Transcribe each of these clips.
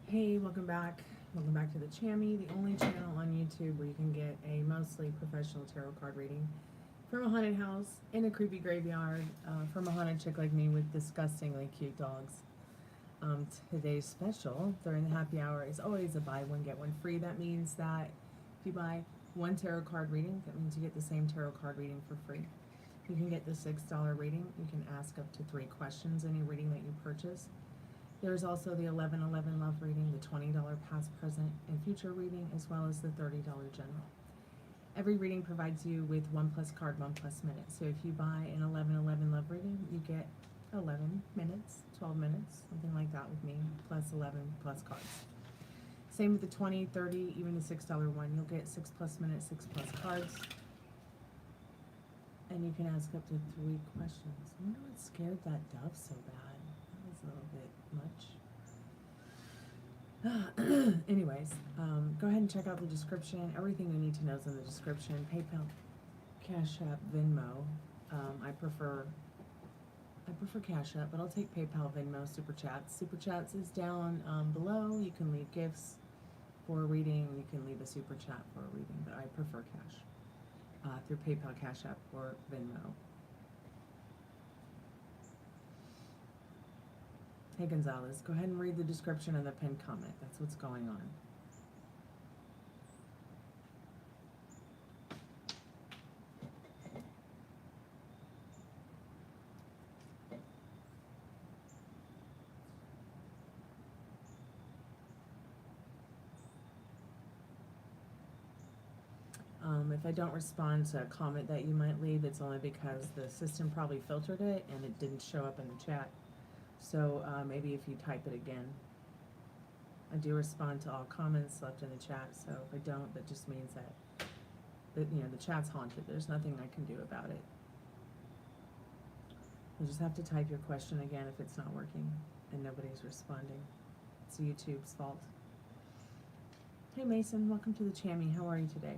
Hey, welcome back. Welcome back to the Chammy, the only channel on YouTube where you can get a mostly professional tarot card reading from a haunted house in a creepy graveyard from a haunted chick like me with disgustingly cute dogs. Today's special during the happy hour is always a buy one get one free. That means that if you buy one tarot card reading, that means you get the same tarot card reading for free. You can get the $6 reading. You can ask up to 3 questions any reading that you purchase. There's also the 1111 love reading, the $20 past, present, and future reading, as well as the $30 general. Every reading provides you with 1+ card, 1+ minute. So if you buy an 1111 love reading, you get 11 minutes, 12 minutes, something like that with me, plus 11+ cards. Same with the 20, 30, even the $6 one. You'll get 6+ minutes, 6+ cards. And you can ask up to 3 questions. I wonder what scared that dove so bad. That was a little bit much. Anyways, go ahead and check out the description. Everything you need to know is in the description. PayPal, Cash App, Venmo. I prefer Cash App, but I'll take PayPal, Venmo, Super Chats. Super Chats is down below. You can leave gifts for a reading. You can leave a Super Chat for a reading, but I prefer cash. Through PayPal, Cash App, or Venmo. Hey Gonzalez, go ahead and read the description and the pinned comment. That's what's going on. If I don't respond to a comment that you might leave, it's only because the system probably filtered it and it didn't show up in the chat. So maybe if you type it again. I do respond to all comments left in the chat, so if I don't, that just means that the chat's haunted. There's nothing I can do about it. You just have to type your question again if it's not working and nobody's responding. It's YouTube's fault. Hey Mason, welcome to the Chammy. How are you today?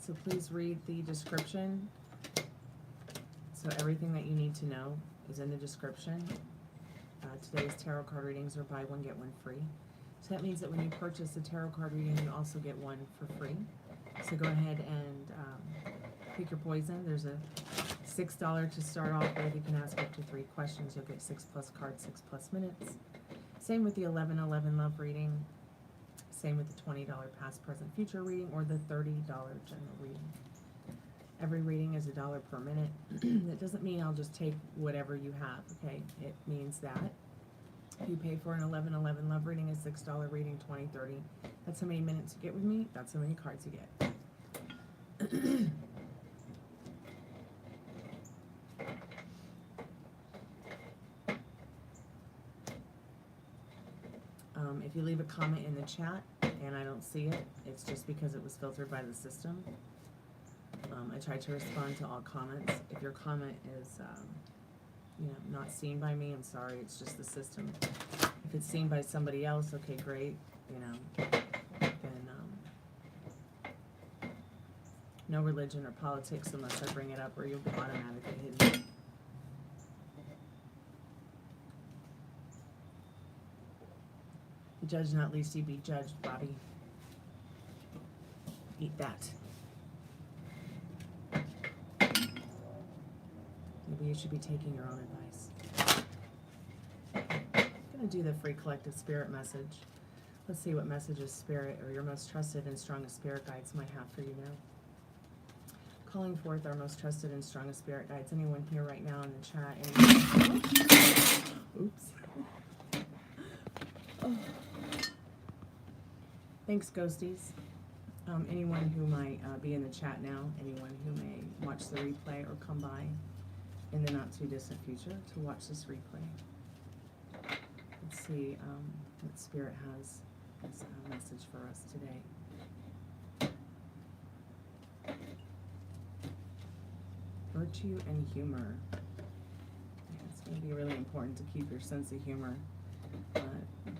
So please read the description. So everything that you need to know is in the description. Today's tarot card readings are buy one, get one free. So that means that when you purchase a tarot card reading, you also get one for free. So go ahead and pick your poison. There's a $6 to start off with. You can ask up to 3 questions. You'll get 6+ cards, 6+ minutes. Same with the 1111 love reading. Same with the $20 past, present, future reading, or the $30 general reading. Every reading is $1 per minute. That doesn't mean I'll just take whatever you have, okay? It means that if you pay for an 1111 love reading, a $6 reading, 20, 30, that's how many minutes you get with me, that's how many cards you get. If you leave a comment in the chat and I don't see it, it's just because it was filtered by the system. I try to respond to all comments. If your comment is not seen by me, I'm sorry, it's just the system. If it's seen by somebody else, okay, great, then no religion or politics unless I bring it up, or you'll be automatically hidden. Judge not least you be judged, Bobby. Eat that. Maybe you should be taking your own advice. I'm going to do the free collective spirit message. Let's see what messages spirit or your most trusted and strongest spirit guides might have for you now. Calling forth our most trusted and strongest spirit guides. Anyone here right now in the chat? Oops. Oh. Thanks, ghosties. Anyone who might be in the chat now, anyone who may watch the replay or come by in the not too distant future to watch this replay. Let's see what Spirit has as a message for us today. Virtue and humor. Yeah, it's going to be really important to keep your sense of humor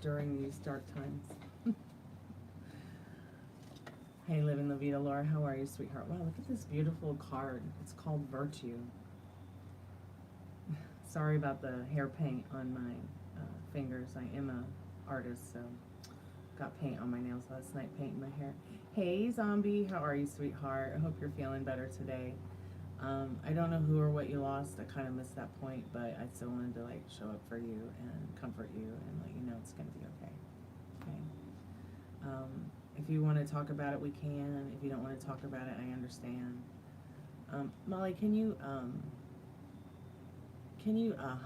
during these dark times. Hey, Living La Vida, Laura, how are you, sweetheart? Wow, look at this beautiful card. It's called Virtue. Sorry about the hair paint on my fingers. I am a artist, so got paint on my nails last night, painting my hair. Hey, Zombie, how are you, sweetheart? I hope you're feeling better today. I don't know who or what you lost. I kind of missed that point, but I still wanted to like show up for you and comfort you and let you know it's going to be okay. Okay. If you want to talk about it, we can. If you don't want to talk about it, I understand. Molly, can you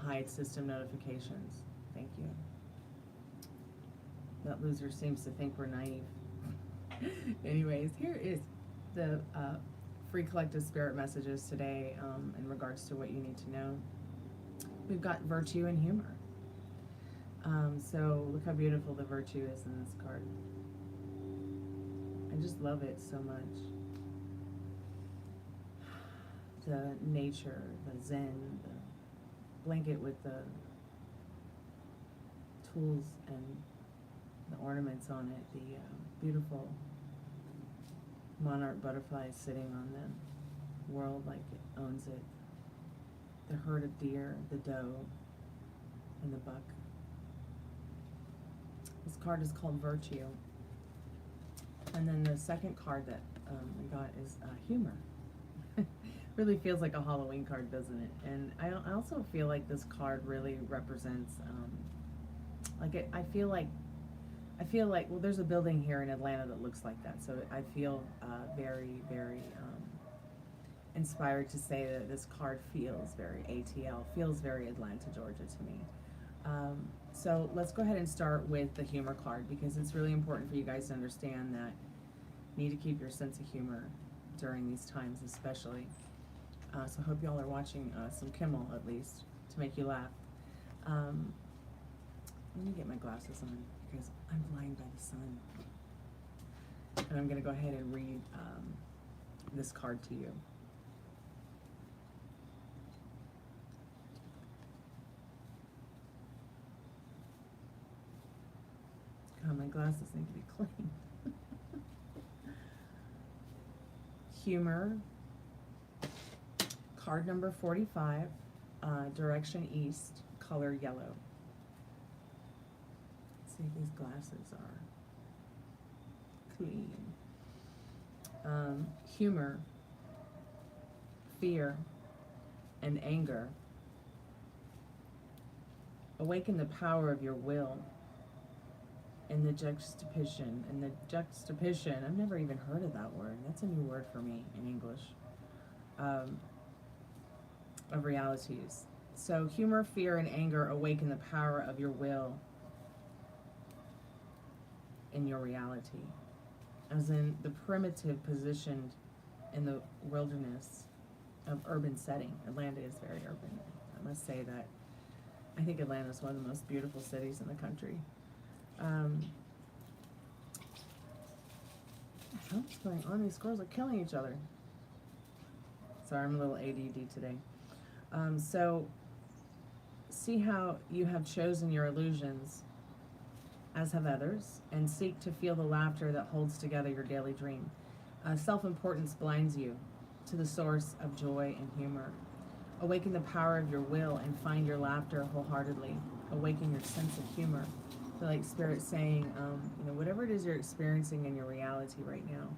hide system notifications? Thank you. That loser seems to think we're naive. Anyways, here is the free collective spirit messages today in regards to what you need to know. We've got virtue and humor. So look how beautiful the virtue is in this card. I just love it so much. The nature, the zen, the blanket with the tools and the ornaments on it, the beautiful monarch butterflies sitting on the world like it owns it, the herd of deer, the doe, and the buck. This card is called Virtue. And then the second card that we got is humor. Really feels like a Halloween card, doesn't it? And I also feel like this card really represents, I feel like, well, there's a building here in Atlanta that looks like that. So I feel very, very inspired to say that this card feels very ATL, feels very Atlanta, Georgia to me. So let's go ahead and start with the humor card, because it's really important for you guys to understand that you need to keep your sense of humor during these times especially. So I hope y'all are watching some Kimmel at least to make you laugh. Let me get my glasses on because I'm blind by the sun. And I'm going to go ahead and read this card to you. God, my glasses need to be clean. Humor. Card number 45, direction east, color yellow. Let's see if these glasses are clean. Humor, fear, and anger. Awaken the power of your will and the juxtaposition. I've never even heard of that word. That's a new word for me in English. Of realities. So humor, fear, and anger awaken the power of your will in your reality. As in the primitive positioned in the wilderness of urban setting. Atlanta is very urban. I must say that I think Atlanta is one of the most beautiful cities in the country. What the hell's going on? These squirrels are killing each other. Sorry, I'm a little ADD today. So, see how you have chosen your illusions, as have others, and seek to feel the laughter that holds together your daily dream. Self-importance blinds you to the source of joy and humor. Awaken the power of your will and find your laughter wholeheartedly. Awaken your sense of humor. I feel like Spirit's saying, whatever it is you're experiencing in your reality right now,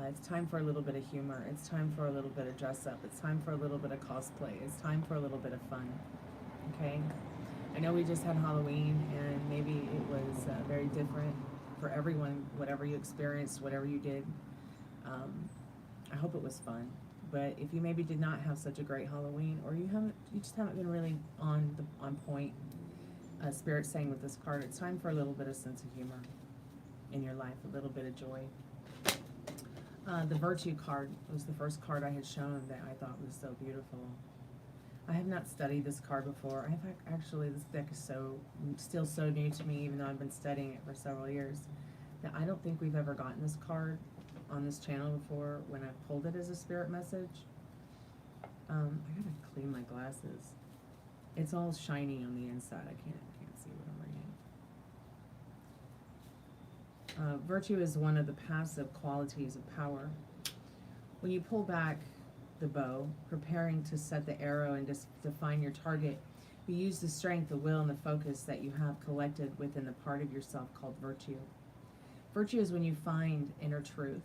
it's time for a little bit of humor. It's time for a little bit of dress up. It's time for a little bit of cosplay. It's time for a little bit of fun. Okay? I know we just had Halloween, and maybe it was very different for everyone, whatever you experienced, whatever you did. I hope it was fun. But if you maybe did not have such a great Halloween, or you just haven't been really on point, Spirit's saying with this card, it's time for a little bit of sense of humor in your life, a little bit of joy. The Virtue card was the first card I had shown that I thought was so beautiful. I have not studied this card before. I have actually, this deck is still so new to me, even though I've been studying it for several years, that I don't think we've ever gotten this card on this channel before when I pulled it as a spirit message. I gotta clean my glasses. It's all shiny on the inside. I can't see what I'm reading. Virtue is one of the passive qualities of power. When you pull back the bow, preparing to set the arrow and just define your target, you use the strength, the will, and the focus that you have collected within the part of yourself called virtue. Virtue is when you find inner truth.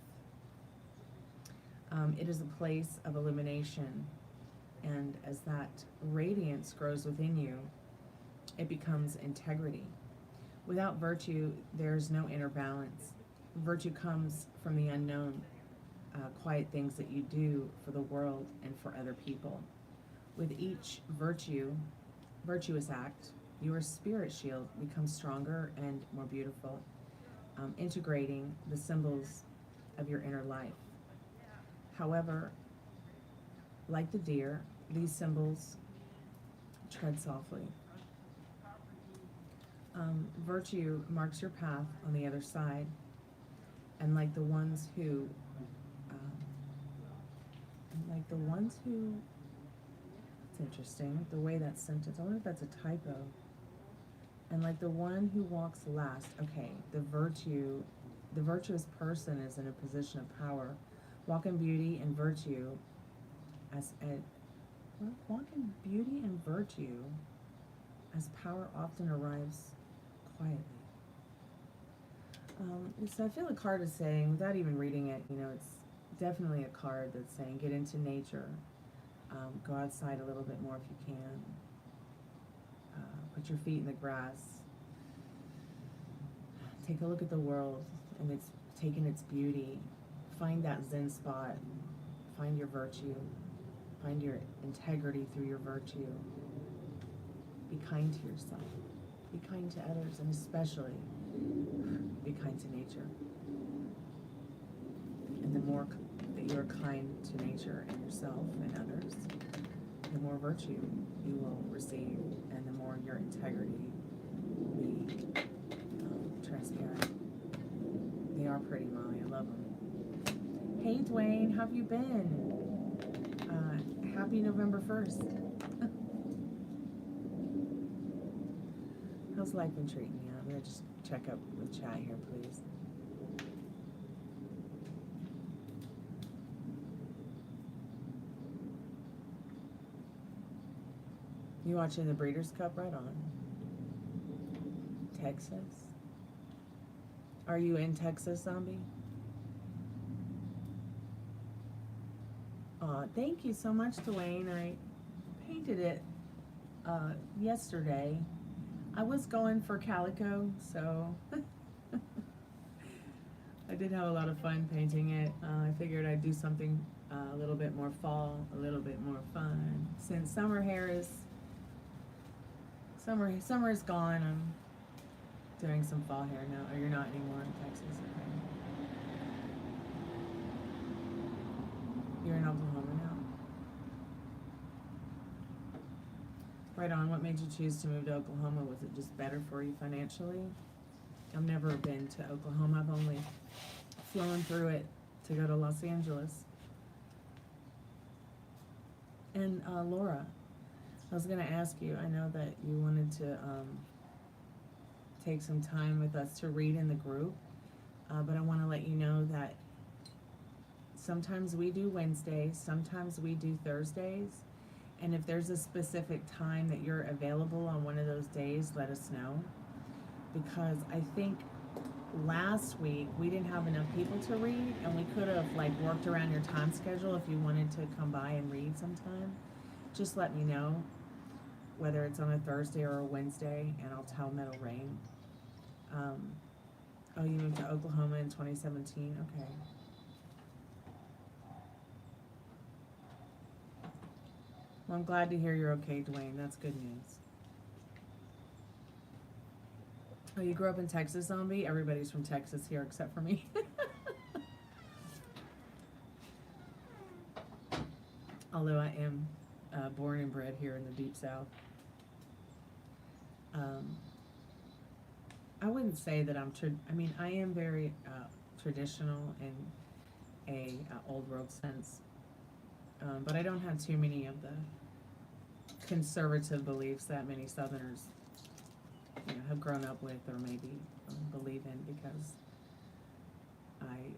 It is a place of illumination, and as that radiance grows within you, it becomes integrity. Without virtue, there's no inner balance. Virtue comes from the unknown, quiet things that you do for the world and for other people. With each virtuous act, your spirit shield becomes stronger and more beautiful, integrating the symbols of your inner life. However, like the deer, these symbols tread softly. Virtue marks your path on the other side, and like the ones who it's interesting, the way that sentence, I wonder if that's a typo. And like the one who walks last, okay, the virtuous person is in a position of power. Walk in beauty and virtue walk in beauty and virtue as power often arrives quietly. So I feel the card is saying, without even reading it, it's definitely a card that's saying get into nature, go outside a little bit more if you can, put your feet in the grass, take a look at the world and it's taken its beauty, find that Zen spot, find your virtue, find your integrity through your virtue, be kind to yourself, be kind to others, and especially be kind to nature. And the more that you're kind to nature and yourself and others, the more virtue you will receive, and the more your integrity will be transparent. They are pretty, Molly. I love them. Hey, Dwayne, how have you been? Happy November 1st. How's life been treating you? I'm going to just check up with chat here, please. You watching the Breeders' Cup? Right on. Texas? Are you in Texas, Zombie? Thank you so much, Dwayne. I painted it yesterday. I was going for calico, so I did have a lot of fun painting it. I figured I'd do something a little bit more fall, a little bit more fun. Since summer is gone, I'm doing some fall hair now. Oh, you're not anymore in Texas, okay. You're in Oklahoma now. Right on. What made you choose to move to Oklahoma? Was it just better for you financially? I've never been to Oklahoma. I've only flown through it to go to Los Angeles. And Laura, I was going to ask you, I know that you wanted to take some time with us to read in the group, but I want to let you know that sometimes we do Wednesdays, sometimes we do Thursdays, and if there's a specific time that you're available on one of those days, let us know, because I think last week we didn't have enough people to read, and we could have worked around your time schedule. If you wanted to come by and read sometime, just let me know, whether it's on a Thursday or a Wednesday, and I'll tell them it'll rain. Oh, you moved to Oklahoma in 2017? Okay. Well, I'm glad to hear you're okay, Dwayne. That's good news. Oh, you grew up in Texas, Zombie? Everybody's from Texas here except for me. although I am born and bred here in the Deep South. I wouldn't say that I mean, I am very traditional in a old world sense, but I don't have too many of the conservative beliefs that many Southerners, have grown up with or maybe believe in, because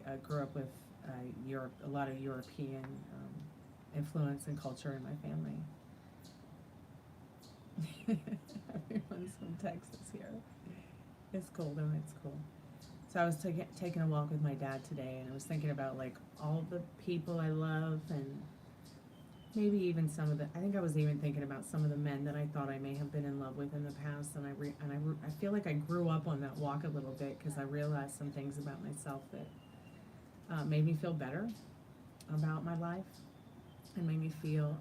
I grew up with a lot of European influence and culture in my family. Everyone's from Texas here. It's cool though, it's cool. So I was taking a walk with my dad today, and I was thinking about like all the people I love, and maybe even I think I was even thinking about some of the men that I thought I may have been in love with in the past, and I feel like I grew up on that walk a little bit, because I realized some things about myself that made me feel better about my life, and made me feel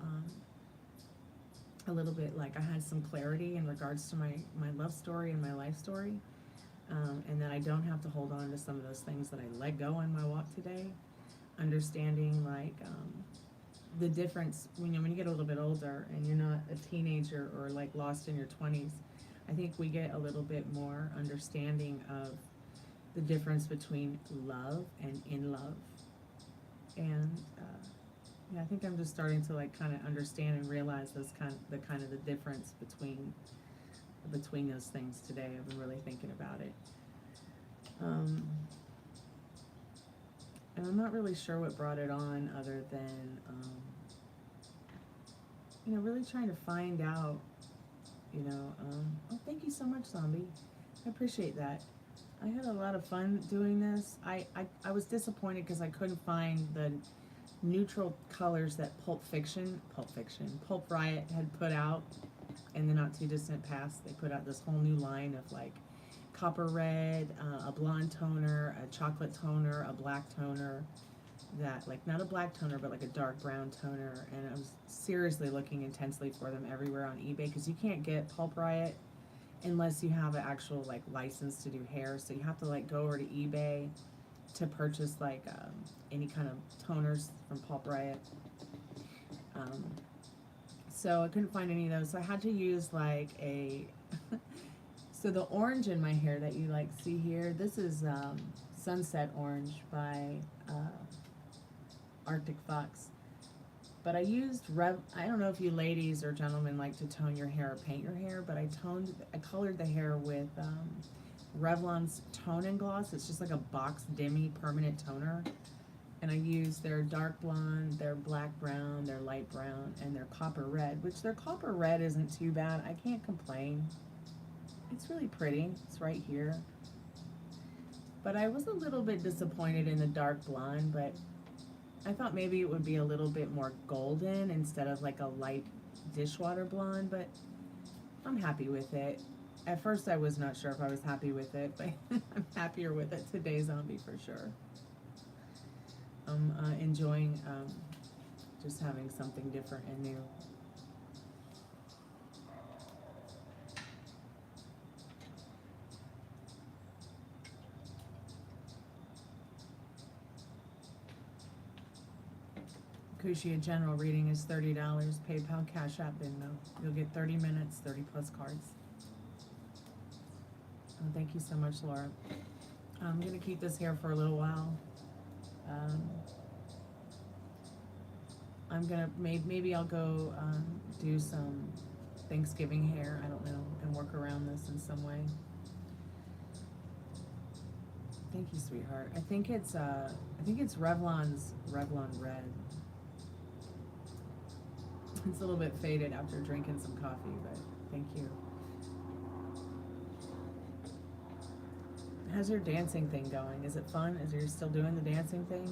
a little bit like I had some clarity in regards to my love story and my life story, and that I don't have to hold on to some of those things that I let go on my walk today. Understanding like the difference when you get a little bit older and you're not a teenager or like lost in your 20s. I think we get a little bit more understanding of the difference between love and in love, and yeah, I think I'm just starting to like kind of understand and realize the difference between those things today. I've been really thinking about it, and I'm not really sure what brought it on, other than really trying to find out. Oh, thank you so much, Zombie. I appreciate that. I had a lot of fun doing this. I was disappointed because I couldn't find the neutral colors that Pulp Riot had put out in the not too distant past. They put out this whole new line of like copper red, a blonde toner, a chocolate toner, a black toner, that like not a black toner but like a dark brown toner, and I was seriously looking intensely for them everywhere on eBay, because you can't get Pulp Riot unless you have an actual like license to do hair. So you have to like go over to eBay to purchase like any kind of toners from Pulp Riot. So I couldn't find any of those, so I had to use like a so the orange in my hair that you like see here, this is Sunset Orange by Arctic Fox. But I used I don't know if you ladies or gentlemen like to tone your hair or paint your hair, but I colored the hair with Revlon's Tone and Gloss. It's just like a box demi permanent toner. And I used their dark blonde, their black brown, their light brown, and their copper red, which their copper red isn't too bad. I can't complain. It's really pretty. It's right here. But I was a little bit disappointed in the dark blonde, but I thought maybe it would be a little bit more golden instead of like a light dishwater blonde, but I'm happy with it. At first I was not sure if I was happy with it, but I'm happier with it today, Zombie, for sure. I'm enjoying just having something different and new. Kushi, a general reading is $30. PayPal, Cash App, Venmo. You'll get 30 minutes, 30 plus cards. Oh, thank you so much, Laura. I'm going to keep this hair for a little while. I'm going to, maybe I'll go do some Thanksgiving hair, I don't know, and work around this in some way. Thank you, sweetheart. I think it's Revlon's Revlon Red. It's a little bit faded after drinking some coffee, but thank you. How's your dancing thing going? Is it fun? Is you still doing the dancing thing?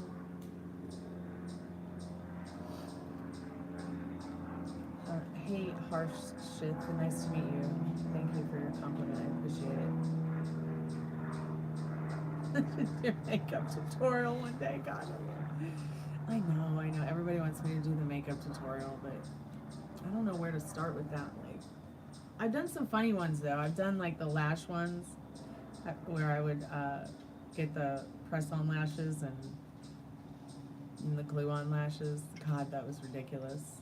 Hey, Harsh Shit, nice to meet you. Thank you for your compliment. I appreciate it. Your makeup tutorial one day, God. I know. Everybody wants me to do the makeup tutorial, but I don't know where to start with that. Like, I've done some funny ones though. I've done like the lash ones, where I would get the press-on lashes and and the glue-on lashes. God, that was ridiculous.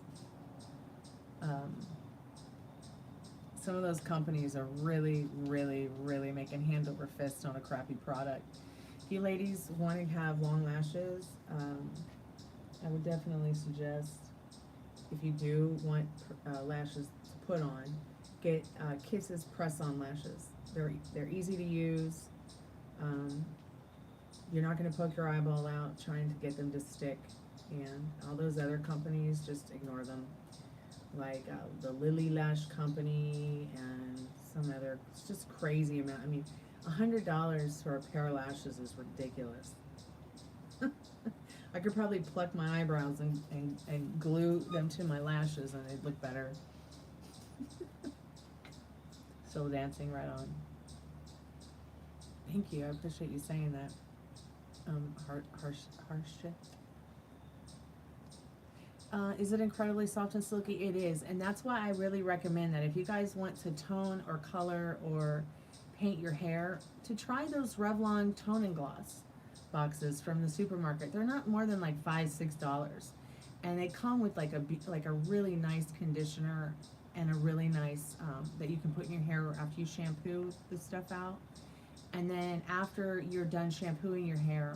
Some of those companies are really, really, really making hand over fist on a crappy product. If you ladies want to have long lashes, I would definitely suggest, if you do want lashes to put on, get Kisses press-on lashes. They're easy to use. You're not going to poke your eyeball out trying to get them to stick, and all those other companies, just ignore them. Like the Lily Lash Company and some other, it's just crazy amount. I mean, $100 for a pair of lashes is ridiculous. I could probably pluck my eyebrows and glue them to my lashes and they'd look better. Still dancing right on. Thank you, I appreciate you saying that. Harsh shit. Is it incredibly soft and silky? It is, and that's why I really recommend that if you guys want to tone or color or paint your hair, to try those Revlon Tone and Gloss boxes from the supermarket. They're not more than like $5-6, and they come with like a really nice conditioner and a really nice that you can put in your hair after you shampoo the stuff out. And then after you're done shampooing your hair,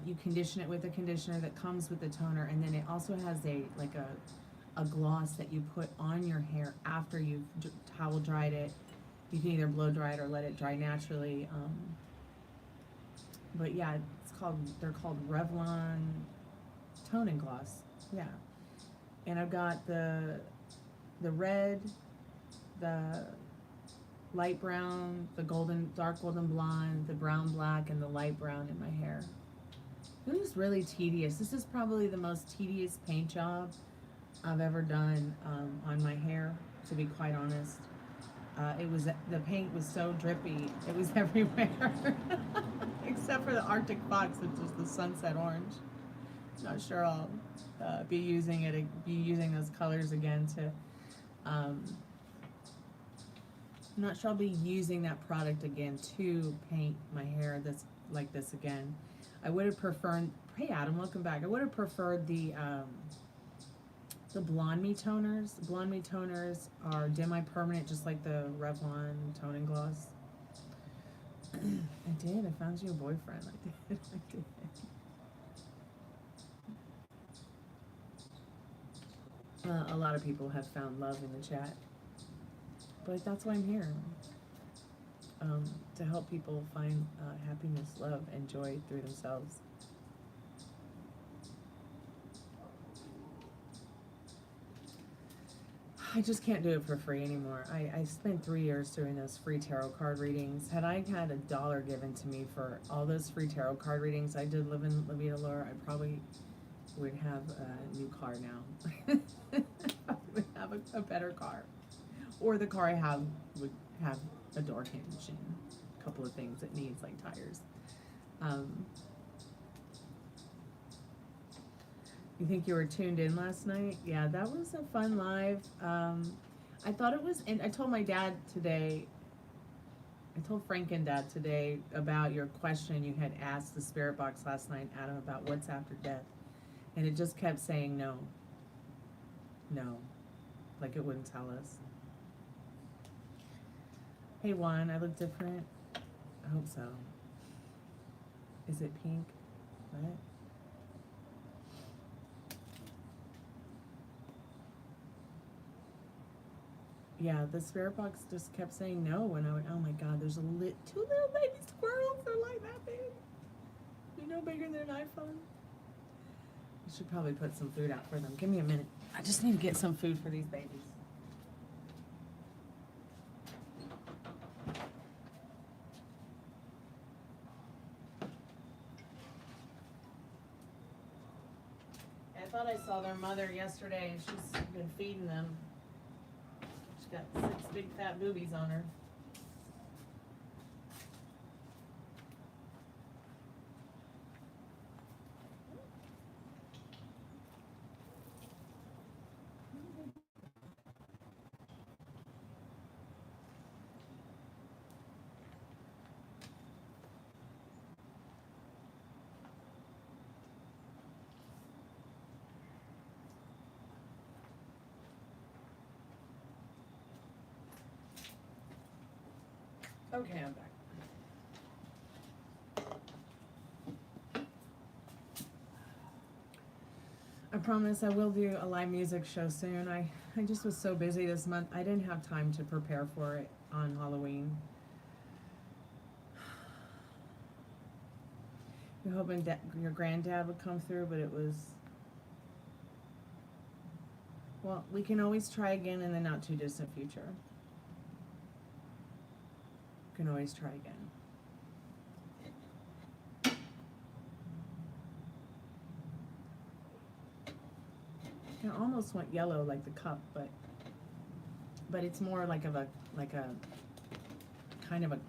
you condition it with a conditioner that comes with the toner, and then it also has a gloss that you put on your hair after you've towel dried it. You can either blow dry it or let it dry naturally. But yeah, they're called Revlon Tone and Gloss. Yeah, and I've got the red, the light brown, the golden, dark golden blonde, the brown black, and the light brown in my hair. It was really tedious. This is probably the most tedious paint job I've ever done on my hair, to be quite honest. The paint was so drippy, it was everywhere. Except for the Arctic Fox, which is the sunset orange. Not sure I'll be using those colors again to not sure I'll be using that product again to paint my hair like this again. I would have preferred, hey Adam, welcome back. I would have preferred the Blonde Me toners. The Blonde Me toners are demi-permanent, just like the Revlon Tone and Gloss. I did, I found you a boyfriend. I did. A lot of people have found love in the chat. But that's why I'm here. To help people find happiness, love, and joy through themselves. I just can't do it for free anymore. I spent 3 years doing those free tarot card readings. Had I had $1 given to me for all those free tarot card readings I did live in La Vida Lore, I probably would have a new car now. I would have a better car. Or the car I have would have a door hinge and a couple of things it needs, like tires. You think you were tuned in last night? Yeah, that was a fun live. I thought it was, and I told my dad today, I told Frank and Dad today about your question you had asked the spirit box last night, Adam, about what's after death. And it just kept saying no. No. Like it wouldn't tell us. Hey Juan, I look different? I hope so. Is it pink? What? Yeah, the spirit box just kept saying no when I went, oh my god, there's two little baby squirrels, they're like that big. They're no bigger than an iPhone. I should probably put some food out for them. Give me a minute. I just need to get some food for these babies. I thought I saw their mother yesterday and she's been feeding them. She's got 6 big fat boobies on her. Okay, I'm back. I promise I will do a live music show soon. I just was so busy this month. I didn't have time to prepare for it on Halloween. You're hoping that your granddad would come through, but it was... Well, we can always try again in the not too distant future. We can always try again. It almost went yellow like the cup, but it's more like a kind of a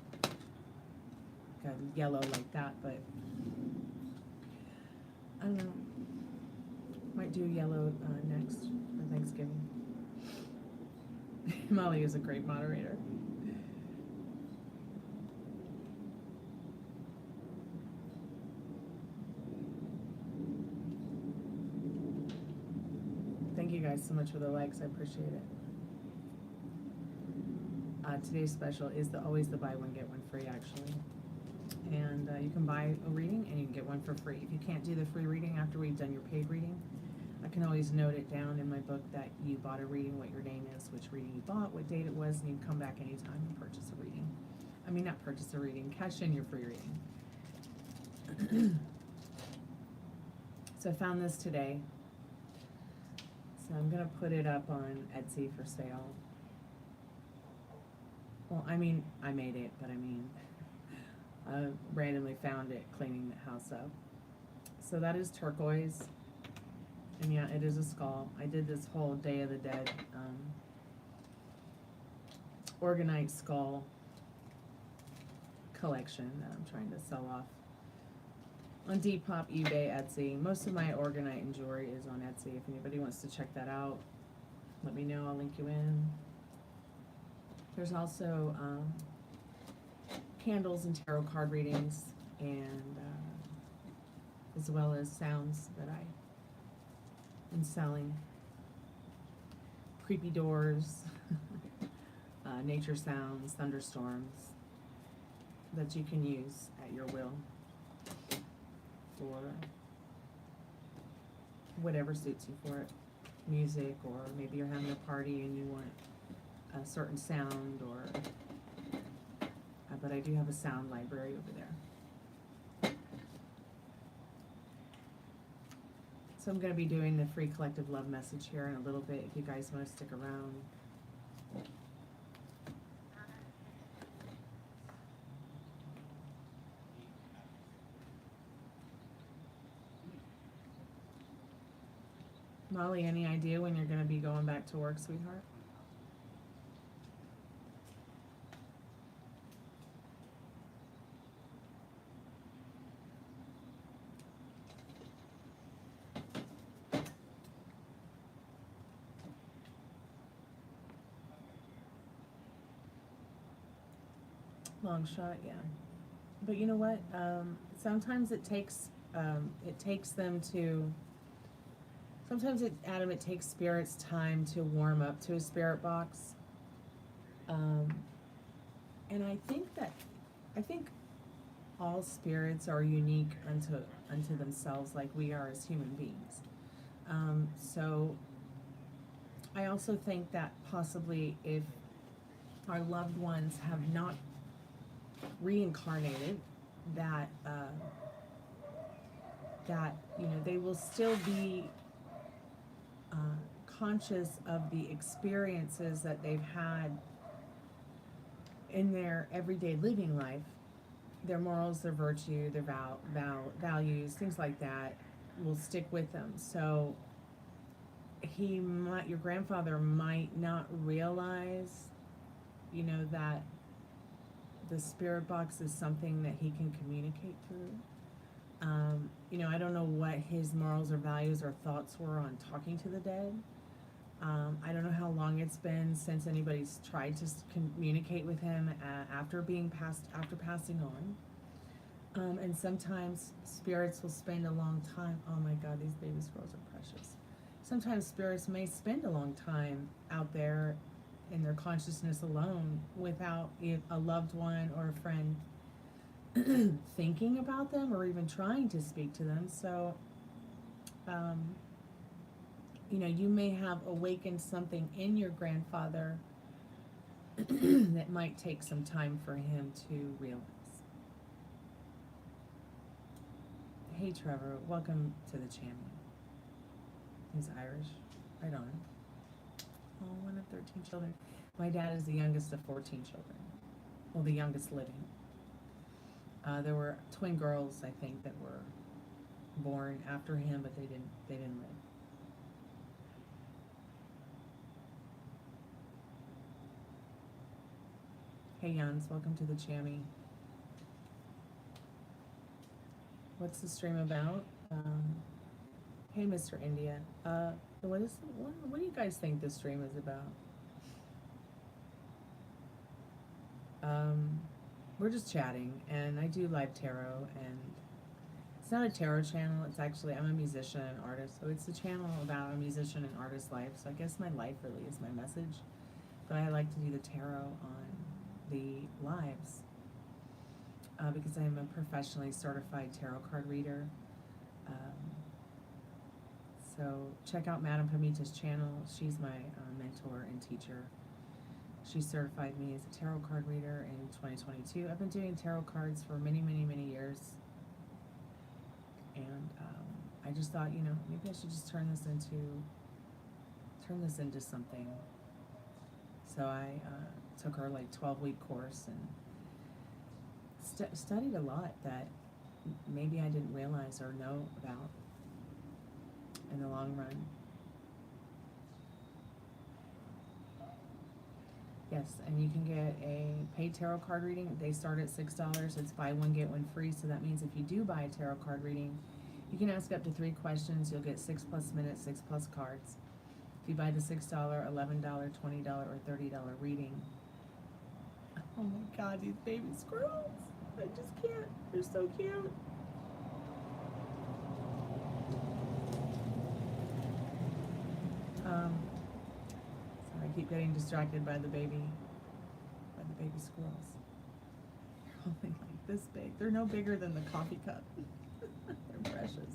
yellow like that, but I don't know. Might do yellow next for Thanksgiving. Molly is a great moderator. Thank you guys so much for the likes. I appreciate it. Today's special is always the buy one, get one free, actually. And you can buy a reading and you can get one for free. If you can't do the free reading after we've done your paid reading, I can always note it down in my book that you bought a reading, what your name is, which reading you bought, what date it was, and you can come back anytime and purchase a reading. I mean, not purchase a reading, cash in your free reading. So I found this today. So I'm going to put it up on Etsy for sale. Well, I mean, I made it, but I mean, I randomly found it cleaning the house up. So that is turquoise. And yeah, it is a skull. I did this whole Day of the Dead Organite skull collection that I'm trying to sell off on Depop, eBay, Etsy. Most of my Organite and jewelry is on Etsy. If anybody wants to check that out, let me know. I'll link you in. There's also candles and tarot card readings, and as well as sounds that I am selling. Creepy doors, nature sounds, thunderstorms that you can use at your will for whatever suits you for it. Music, or maybe you're having a party and you want a certain sound, or but I do have a sound library over there. So I'm going to be doing the free collective love message here in a little bit if you guys want to stick around. Molly, any idea when you're going to be going back to work, sweetheart? Long shot, yeah. But you know what? Sometimes it takes them to. Sometimes Adam, it takes spirits time to warm up to a spirit box. And I think all spirits are unique unto themselves, like we are as human beings. So I also think that possibly if our loved ones have not reincarnated, that they will still be conscious of the experiences that they've had in their everyday living life, their morals, their virtue, their values, things like that will stick with them. So your grandfather might not realize, that the spirit box is something that he can communicate through. I don't know what his morals or values or thoughts were on talking to the dead. I don't know how long it's been since anybody's tried to communicate with him after passing on. And sometimes spirits will spend a long time. Oh my God, these baby squirrels are precious. Sometimes spirits may spend a long time out there in their consciousness alone without a loved one or a friend thinking about them or even trying to speak to them. So, you may have awakened something in your grandfather that might take some time for him to realize. Hey Trevor, welcome to the channel. He's Irish. Right on. Oh, one of 13 children. My dad is the youngest of 14 children. Well, the youngest living. There were twin girls, I think, that were born after him, but they didn't live. Hey Jans, welcome to the Chammy. What's the stream about? Hey Mr. India. What do you guys think this stream is about? We're just chatting, and I do live tarot, and it's not a tarot channel. It's actually, I'm a musician and artist, so it's a channel about a musician and artist's life. So I guess my life really is my message, but I like to do the tarot on the lives because I'm a professionally certified tarot card reader. So check out Madame Pamita's channel. She's my mentor and teacher. She certified me as a tarot card reader in 2022. I've been doing tarot cards for many, many, many years. And I just thought, maybe I should just turn this into something. So I took her 12-week course and studied a lot that maybe I didn't realize or know about in the long run. Yes, and you can get a paid tarot card reading. They start at $6. It's buy one, get one free. So that means if you do buy a tarot card reading, you can ask up to 3 questions. You'll get 6+ minutes, 6+ cards. If you buy the $6, $11, $20, or $30 reading. Oh my God, these baby squirrels. I just can't. They're so cute. Sorry, I keep getting distracted by the baby squirrels. They're only like this big. They're no bigger than the coffee cup. They're precious.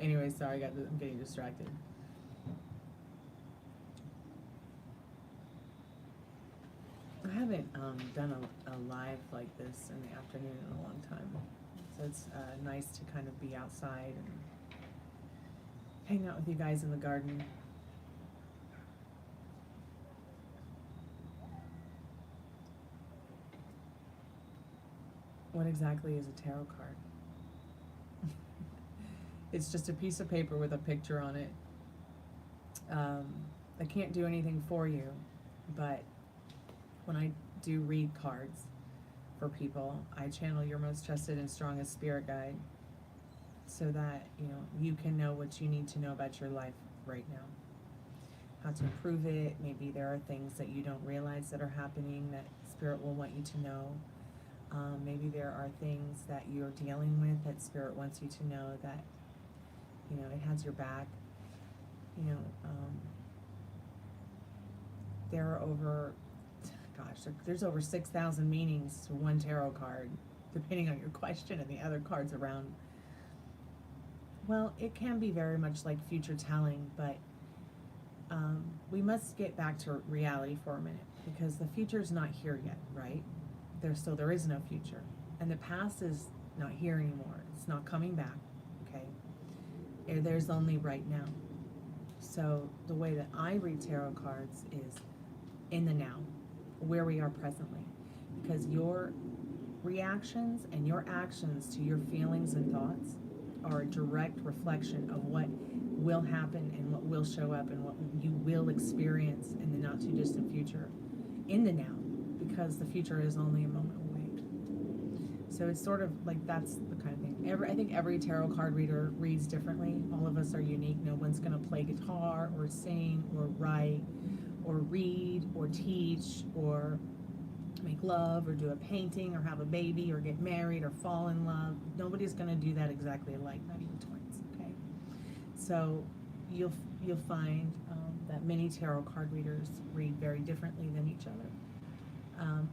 Anyway, sorry, I'm getting distracted. I haven't done a live like this in the afternoon in a long time. So it's nice to kind of be outside and hang out with you guys in the garden. What exactly is a tarot card? It's just a piece of paper with a picture on it. I can't do anything for you, but when I do read cards for people, I channel your most trusted and strongest spirit guide so that you can know what you need to know about your life right now. How to improve it. Maybe there are things that you don't realize that are happening that spirit will want you to know. Maybe there are things that you're dealing with that spirit wants you to know that it has your back. There are there's over 6,000 meanings to one tarot card, depending on your question and the other cards around. Well, it can be very much like future telling, but we must get back to reality for a minute, because the future is not here yet, right? There is no future, and the past is not here anymore. It's not coming back, okay? There's only right now. So the way that I read tarot cards is in the now, where we are presently, because your reactions and your actions to your feelings and thoughts are a direct reflection of what will happen and what will show up and what you will experience in the not too distant future, in the now, because the future is only a moment away. So it's sort of like, that's the kind of thing. I think every tarot card reader reads differently. All of us are unique. No one's going to play guitar or sing or write or read or teach or make love or do a painting or have a baby or get married or fall in love. Nobody's going to do that exactly alike, not even twins, okay? So you'll find that many tarot card readers read very differently than each other.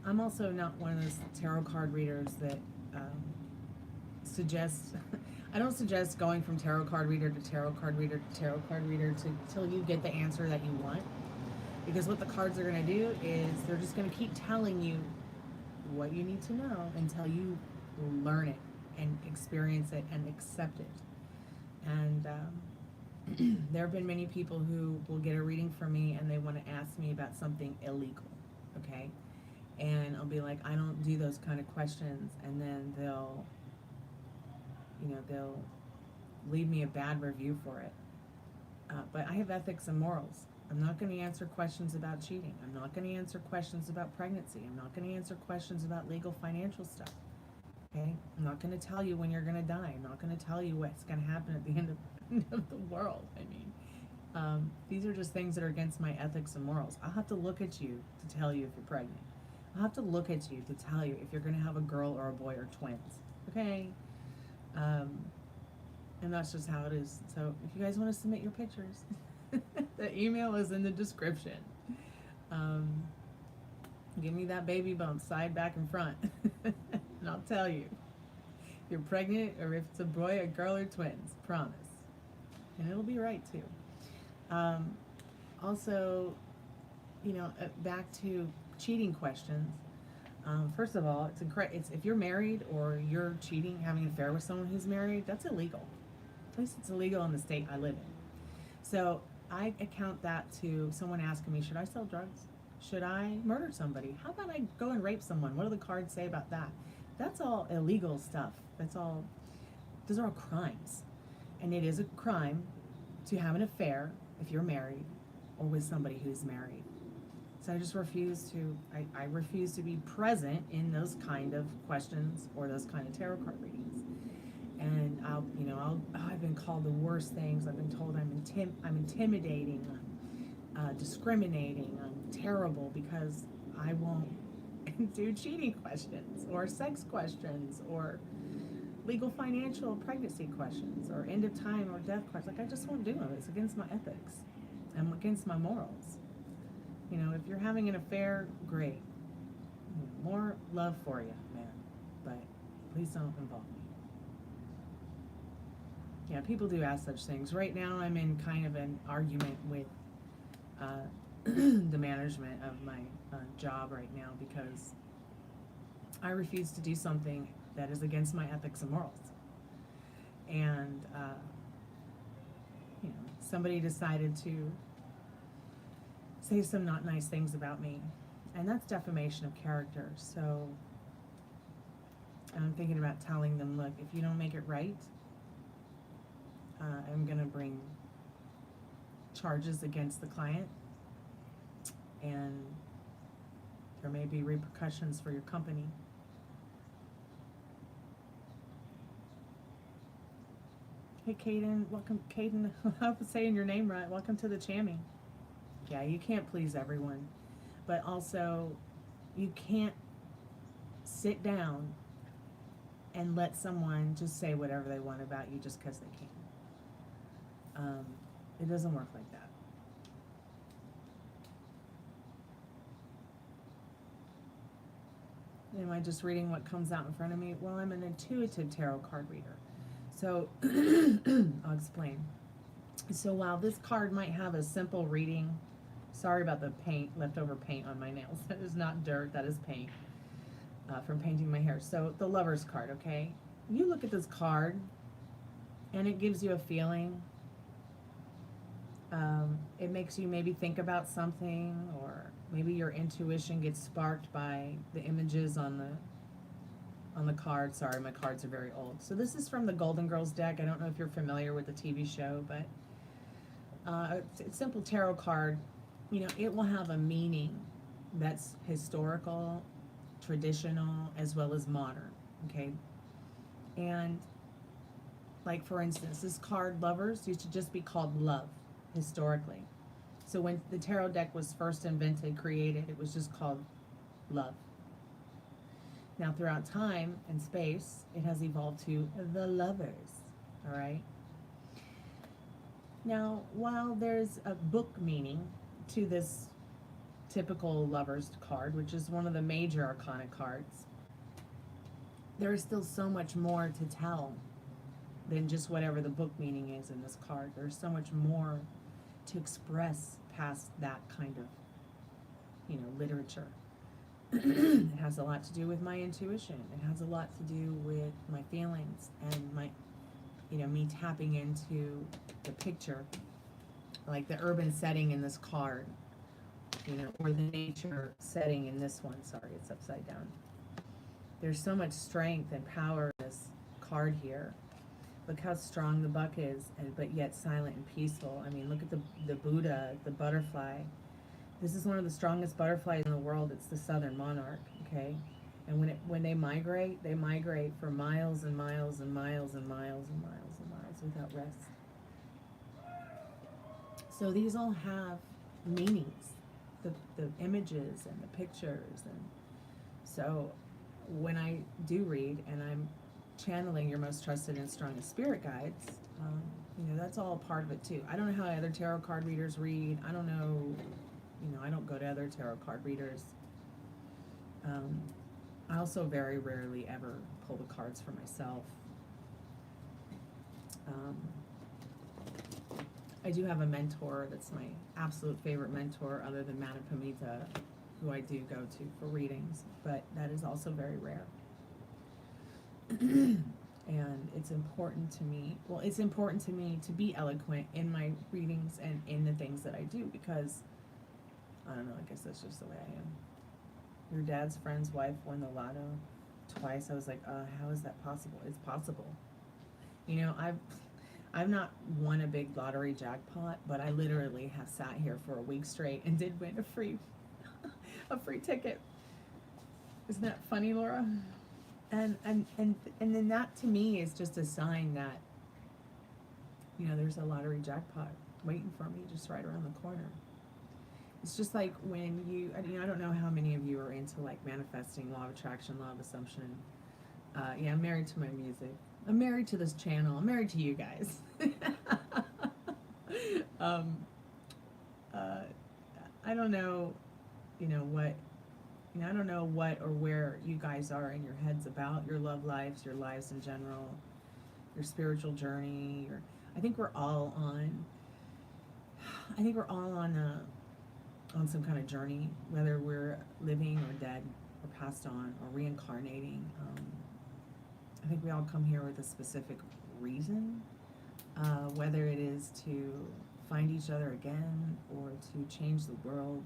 I'm also not one of those tarot card readers that suggests, I don't suggest going from tarot card reader to tarot card reader to tarot card reader till you get the answer that you want. Because what the cards are going to do is they're just going to keep telling you what you need to know until you learn it and experience it and accept it. And there have been many people who will get a reading from me and they want to ask me about something illegal, okay? And I'll be like, I don't do those kind of questions, and then they'll leave me a bad review for it. But I have ethics and morals. I'm not going to answer questions about cheating. I'm not going to answer questions about pregnancy. I'm not going to answer questions about legal financial stuff. Okay? I'm not going to tell you when you're going to die. I'm not going to tell you what's going to happen at the end of the world. I mean, these are just things that are against my ethics and morals. I'll have to look at you to tell you if you're pregnant. I'll have to look at you to tell you if you're going to have a girl or a boy or twins. Okay? And that's just how it is. So if you guys want to submit your pictures, the email is in the description. Give me that baby bump, side, back, and front. And I'll tell you if you're pregnant or if it's a boy, a girl, or twins. Promise. And it'll be right, too. Also, back to cheating questions. First of all, it's if you're married or you're cheating, having an affair with someone who's married, that's illegal. At least it's illegal in the state I live in. So I account that to someone asking me, should I sell drugs? Should I murder somebody? How about I go and rape someone? What do the cards say about that? That's all illegal stuff. Those are all crimes. And it is a crime to have an affair if you're married or with somebody who's married. So I just refuse I refuse to be present in those kind of questions or those kind of tarot card readings. And I've been called the worst things. I've been told I'm intimidating, I'm discriminating, I'm terrible because I won't do cheating questions or sex questions or legal financial pregnancy questions or end of time or death questions. Like, I just won't do them. It's against my ethics. I'm against my morals. If you're having an affair, great. More love for you, man. But please don't involve me. Yeah, people do ask such things. Right now, I'm in kind of an argument with the management of my job right now because I refuse to do something that is against my ethics and morals. And, somebody decided to say some not nice things about me, and that's defamation of character. So I'm thinking about telling them, look, if you don't make it right, I'm going to bring charges against the client, and there may be repercussions for your company. Hey, Caden, welcome. Caden, I hope I'm saying your name right. Welcome to the Chammy. Yeah, you can't please everyone, but also you can't sit down and let someone just say whatever they want about you just because they can. It doesn't work like that. Am I just reading what comes out in front of me? Well, I'm an intuitive tarot card reader. So I'll explain. So while this card might have a simple reading, sorry about the paint, leftover paint on my nails. That is not dirt, that is paint from painting my hair. So the Lover's card, okay? You look at this card and it gives you a feeling. It makes you maybe think about something, or maybe your intuition gets sparked by the images on the card. Sorry, my cards are very old. So this is from the Golden Girls deck. I don't know if you're familiar with the TV show, but it's a simple tarot card. It will have a meaning that's historical, traditional, as well as modern, okay? And like, for instance, this card, Lovers, used to just be called love, historically. So when the tarot deck was first invented, created, it was just called love. Now, throughout time and space, it has evolved to the Lovers, all right? Now, while there's a book meaning to this typical lover's card, which is one of the major arcana cards, there is still so much more to tell than just whatever the book meaning is in this card. There's so much more to express past that kind of, literature. It has a lot to do with my intuition. It has a lot to do with my feelings and my, me tapping into the picture, like the urban setting in this card, or the nature setting in this one. Sorry, it's upside down. There's so much strength and power in this card here. Look how strong the buck is, but yet silent and peaceful. I mean, look at the Buddha, the butterfly. This is one of the strongest butterflies in the world. It's the southern monarch, okay? And when they migrate for miles and miles and miles and miles and miles and miles without rest. So these all have meanings, the images and the pictures. And so when I do read and I'm channeling your most trusted and strongest spirit guides, that's all a part of it too. I don't know how other tarot card readers read. I don't know, I don't go to other tarot card readers. I also very rarely ever pull the cards for myself. I do have a mentor that's my absolute favorite mentor other than Manapamita, who I do go to for readings, but that is also very rare. And it's important to me, to be eloquent in my readings and in the things that I do, because, I don't know, I guess that's just the way I am. Your dad's friend's wife won the lotto twice. I was like, how is that possible? It's possible. I've not won a big lottery jackpot, but I literally have sat here for a week straight and did win a free ticket. Isn't that funny, Laura? And then that to me is just a sign that, there's a lottery jackpot waiting for me just right around the corner. It's just like when I don't know how many of you are into like manifesting, law of attraction, law of assumption. Yeah, I'm married to my music. I'm married to this channel. I'm married to you guys. I don't know, I don't know what or where you guys are in your heads about your love lives, your lives in general, your spiritual journey. I think we're all on on some kind of journey, whether we're living or dead or passed on or reincarnating. I think we all come here with a specific reason, whether it is to find each other again or to change the world.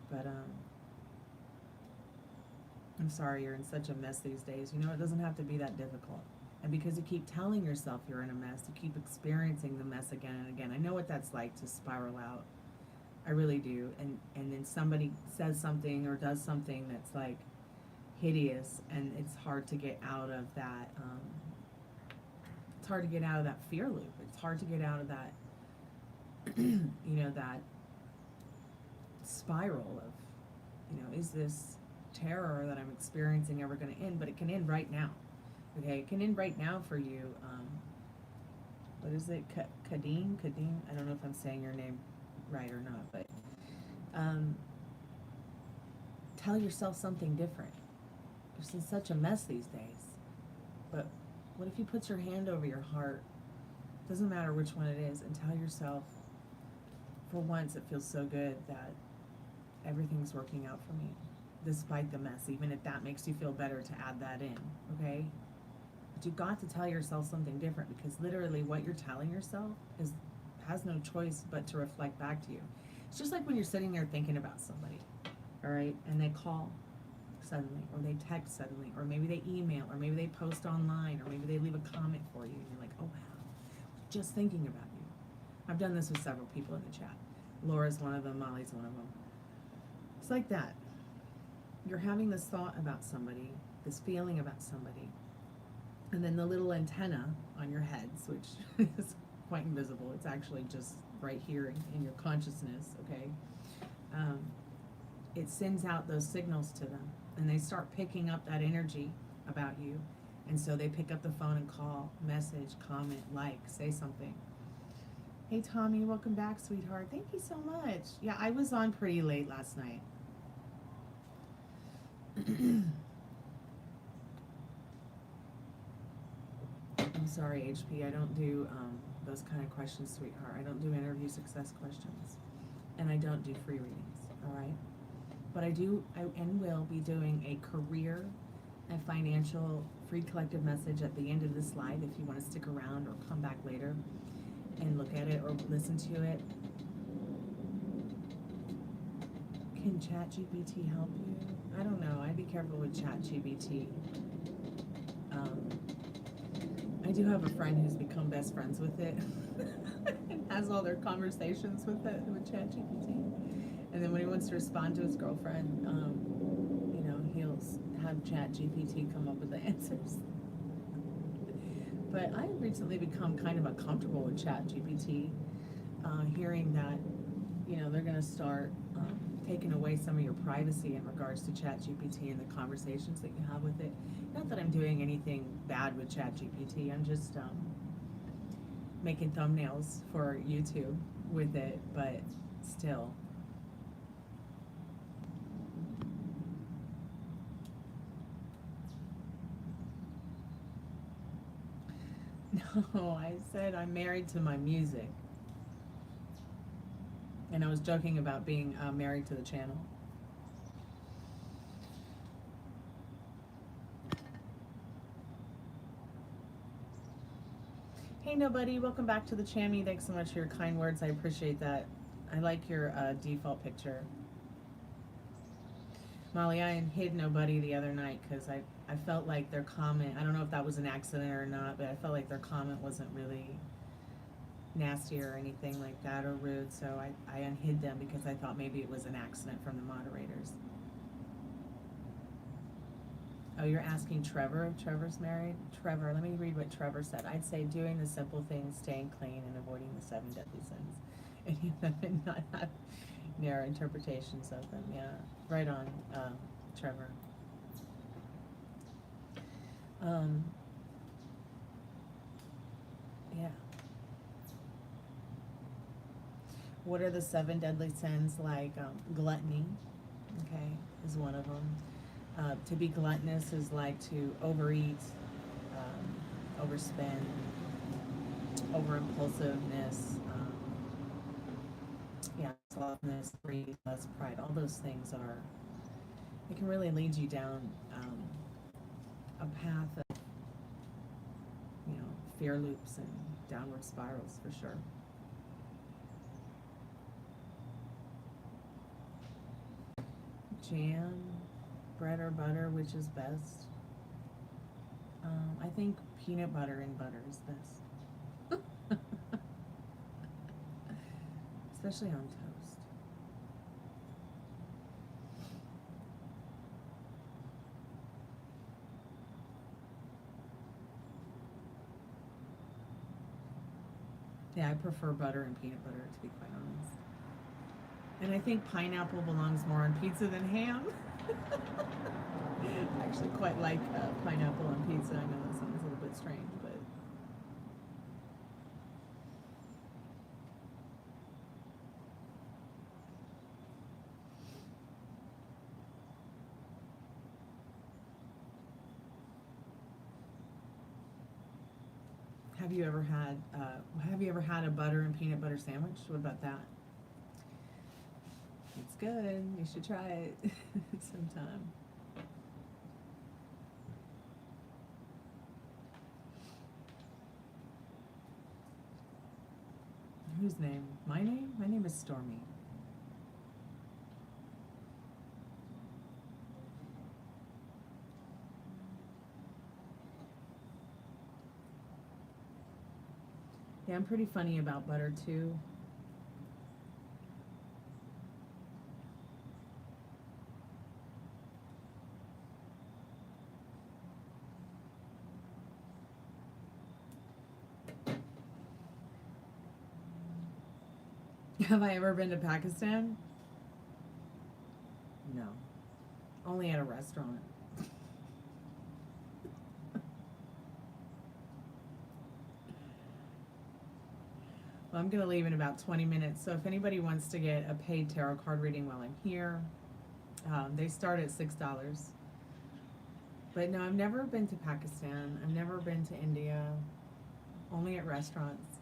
But I'm sorry you're in such a mess these days. It doesn't have to be that difficult. And because you keep telling yourself you're in a mess, you keep experiencing the mess again and again. I know what that's like to spiral out. I really do. And then somebody says something or does something that's like hideous, and it's hard to get out of that. It's hard to get out of that fear loop. It's hard to get out of that, that spiral of, is this terror that I'm experiencing ever going to end? But it can end right now. Okay, it can end right now for you. What is it? Kadeen? I don't know if I'm saying your name right or not, but tell yourself something different. You're in such a mess these days. But what if you put your hand over your heart, doesn't matter which one it is, and tell yourself, for once it feels so good that everything's working out for me, despite the mess, even if that makes you feel better to add that in, okay? But you've got to tell yourself something different, because literally what you're telling yourself has no choice but to reflect back to you. It's just like when you're sitting there thinking about somebody, all right, and they call suddenly, or they text suddenly, or maybe they email, or maybe they post online, or maybe they leave a comment for you, and you're like, oh wow, just thinking about you. I've done this with several people in the chat. Laura's one of them, Molly's one of them. It's like that. You're having this thought about somebody, this feeling about somebody, and then the little antenna on your heads, which is quite invisible, it's actually just right here in your consciousness, okay? It sends out those signals to them, and they start picking up that energy about you, and so they pick up the phone and call, message, comment, like, say something. Hey Tommy, welcome back, sweetheart. Thank you so much. Yeah, I was on pretty late last night. I'm sorry, HP. I don't do those kind of questions, sweetheart. I don't do interview success questions, and I don't do free readings. All right, but I do and will be doing a career and financial free collective message at the end of this live. If you want to stick around or come back later and look at it or listen to it. Can ChatGPT help you? I don't know. I'd be careful with ChatGPT. I do have a friend who's become best friends with it and has all their conversations with it, with ChatGPT. And then when he wants to respond to his girlfriend, you know, he'll have ChatGPT come up with the answers. But I've recently become kind of uncomfortable with ChatGPT, hearing that, you know, they're going to start taking away some of your privacy in regards to ChatGPT and the conversations that you have with it. Not that I'm doing anything bad with ChatGPT. I'm just making thumbnails for YouTube with it, but still. No, I said I'm married to my music. And I was joking about being married to the channel. Hey, nobody. Welcome back to the Chammy. Thanks so much for your kind words. I appreciate that. I like your default picture. Molly, I hid nobody the other night because I felt like their comment, I don't know if that was an accident or not, but I felt like their comment wasn't really nasty or anything like that or rude, so I unhid them because I thought maybe it was an accident from the moderators. Oh, you're asking Trevor if Trevor's married? Trevor, let me read what Trevor said. I'd say doing the simple things, staying clean, and avoiding the 7 deadly sins. And not have narrow interpretations of them. Yeah, right on, Trevor. Yeah. What are the 7 deadly sins? Like gluttony, okay, is one of them. To be gluttonous is like to overeat, overspend, over impulsiveness, yeah, slothfulness, greed, lust, pride. All those things are, it can really lead you down a path of, you know, fear loops and downward spirals for sure. Jam, bread or butter, which is best? I think peanut butter and butter is best. Especially on toast. Yeah, I prefer butter and peanut butter, to be quite honest. And I think pineapple belongs more on pizza than ham. I actually quite like pineapple on pizza. I know that sounds a little bit strange, but have you ever had a butter and peanut butter sandwich? What about that? It's good. You should try it sometime. Whose name? My name? My name is Stormy. Yeah, I'm pretty funny about butter too. Have I ever been to Pakistan? No. Only at a restaurant. Well, I'm going to leave in about 20 minutes, so if anybody wants to get a paid tarot card reading while I'm here, they start at $6. But no, I've never been to Pakistan. I've never been to India, only at restaurants.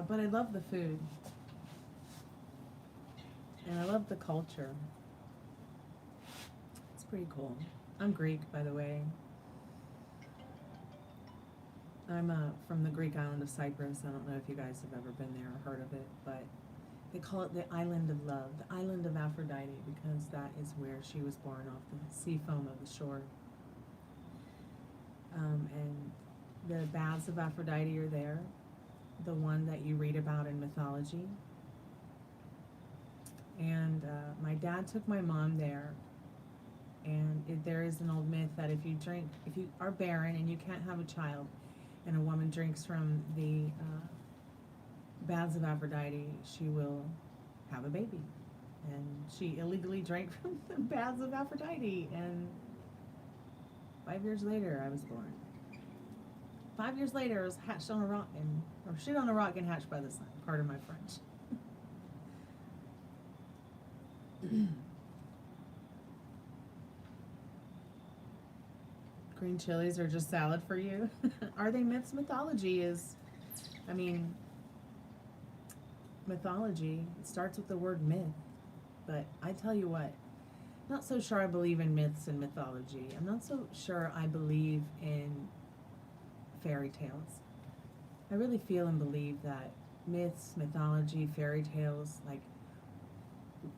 But I love the food. And I love the culture. It's pretty cool. I'm Greek, by the way. I'm from the Greek island of Cyprus. I don't know if you guys have ever been there or heard of it, but they call it the island of love, the island of Aphrodite, because that is where she was born, off the sea foam of the shore. And the baths of Aphrodite are there, the one that you read about in mythology. And my dad took my mom there, and there is an old myth that if you are barren and you can't have a child, and a woman drinks from the baths of Aphrodite, she will have a baby. And she illegally drank from the baths of Aphrodite, and 5 years later I was born. 5 years later I was hatched on a rock, or shit on a rock and hatched by the sun. Pardon my French. Green chilies are just salad for you? Are they myths? Mythology is, I mean, mythology starts with the word myth. But I tell you what, I'm not so sure I believe in myths and mythology. I'm not so sure I believe in fairy tales. I really feel and believe that myths, mythology, fairy tales, like,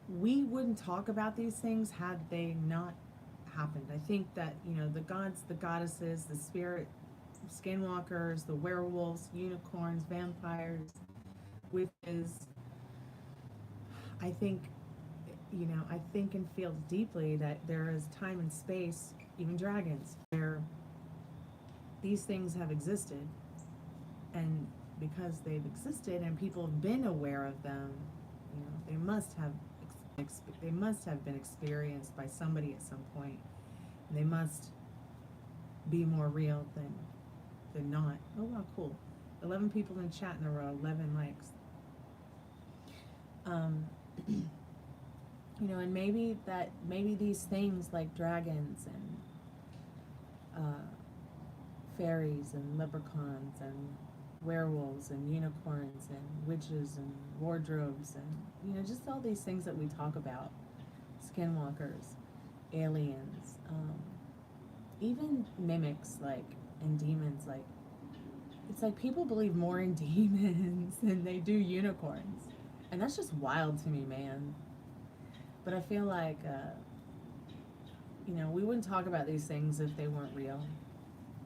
we wouldn't talk about these things had they not happened. I think that, you know, the gods, the goddesses, the spirit skinwalkers, the werewolves, unicorns, vampires, witches, I think, you know, I think and feel deeply that there is time and space, even dragons, where these things have existed, and because they've existed and people have been aware of them, you know, they must have been experienced by somebody at some point. They must be more real than not. Oh wow, cool. 11 people in chat in a row, 11 likes. You know, and maybe these things like dragons and fairies and leprechauns and werewolves and unicorns and witches and wardrobes and, you know, just all these things that we talk about, skinwalkers, aliens, even mimics, like, and demons, like, it's like people believe more in demons than they do unicorns, and that's just wild to me, man. But I feel like, you know, we wouldn't talk about these things if they weren't real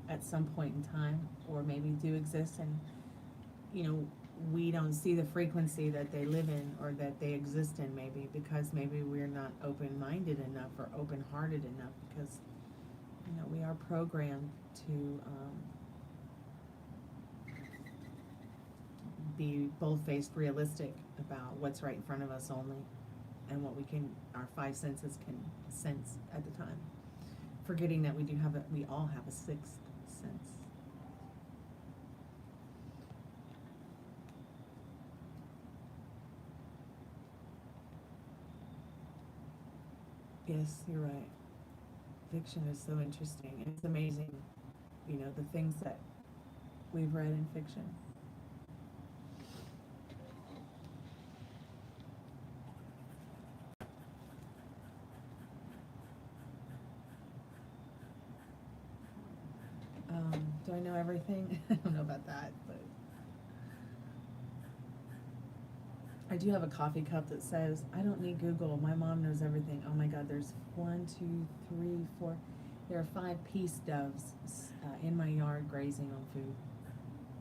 at some point in time, or maybe do exist, and, you know, we don't see the frequency that they live in or that they exist in, maybe because maybe we're not open-minded enough or open-hearted enough, because, you know, we are programmed to be bold-faced realistic about what's right in front of us only, and what our five senses can sense at the time, forgetting that we all have a sixth sense. Yes, you're right. Fiction is so interesting. It's amazing, you know, the things that we've read in fiction. Do I know everything? I don't know about that, but I do have a coffee cup that says, I don't need Google, my mom knows everything. Oh my God, there's 1, 2, 3, 4, there are 5 peace doves in my yard grazing on food.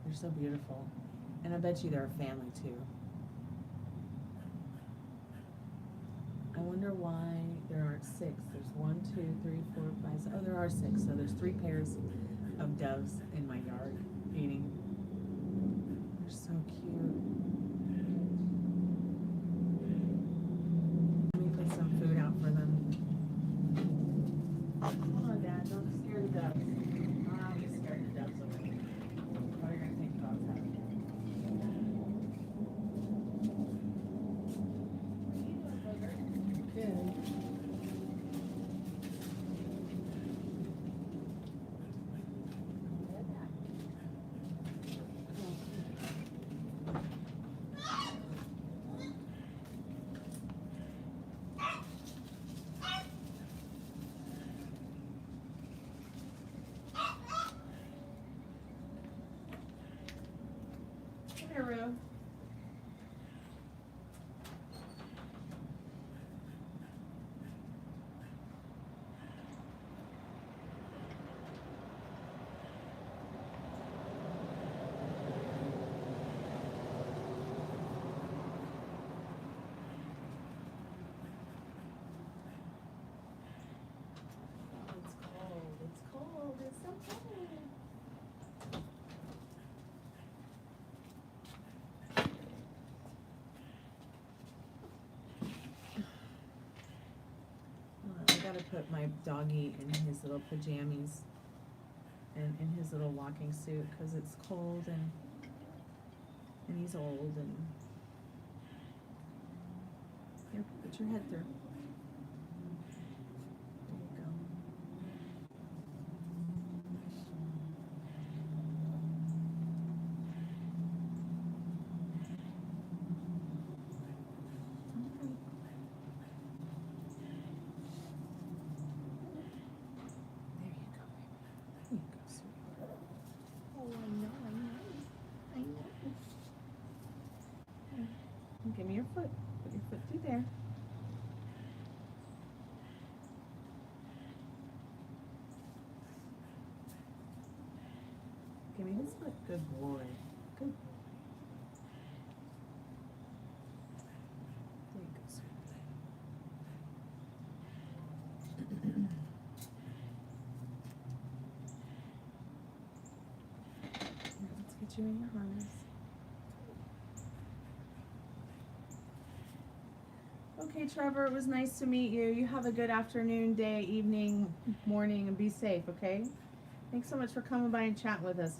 They're so beautiful. And I bet you they're a family too. I wonder why there aren't 6. There's 1, 2, 3, 4, 5, 6. Oh, there are 6. So there's 3 pairs of doves in my yard eating. They're so cute. Let me put some food out for them. Come on, Dad, don't scare the doves. I'll be scared of the doves over there. Oh, you're gonna take the dogs out. gotta put my doggy in his little pajamas and in his little walking suit because it's cold and he's old and here, put your head through. There you go. Give me your foot. Put your foot through there. Give me his foot. Good boy. Good boy. There you go, sweetie. Let's get you in your harness. Okay, Trevor, it was nice to meet you. You have a good afternoon, day, evening, morning, and be safe, okay? Thanks so much for coming by and chatting with us.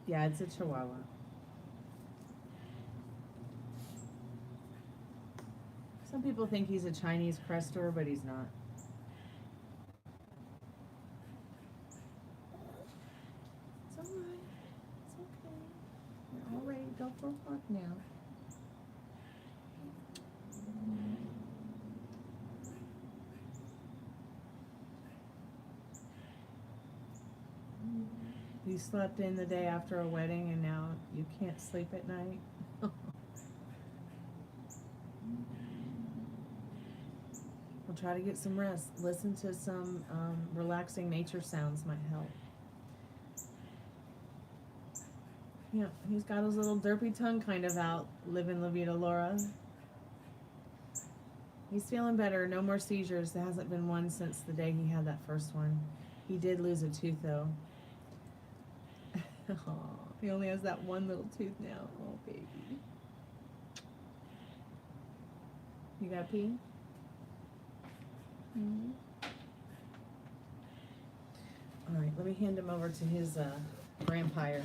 Yeah, it's a Chihuahua. Some people think he's a Chinese Crestor, but he's not. It's all right. It's okay. You're all ready to go for a walk now. You slept in the day after a wedding and now you can't sleep at night? Well, try to get some rest. Listen to some relaxing nature sounds might help. Yeah, he's got his little derpy tongue kind of out, living La Vida Laura. He's feeling better. No more seizures. There hasn't been one since the day he had that first one. He did lose a tooth though. Oh, he only has that one little tooth now. Oh, baby. You got pee? Mm-hmm. All right, let me hand him over to his grandpire.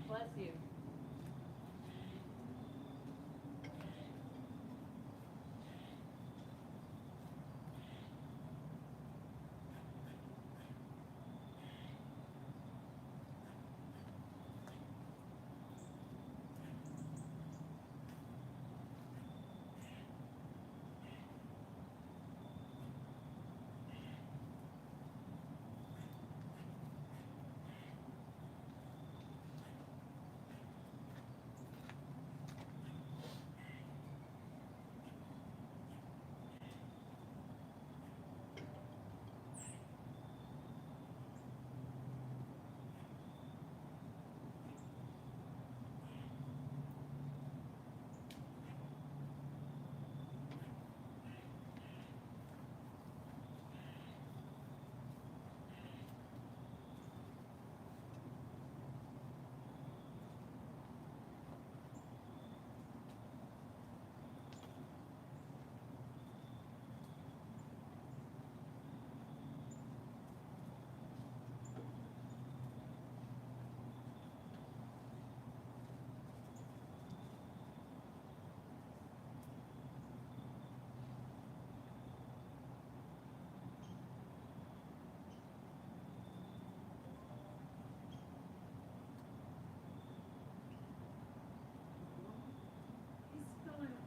Bless you.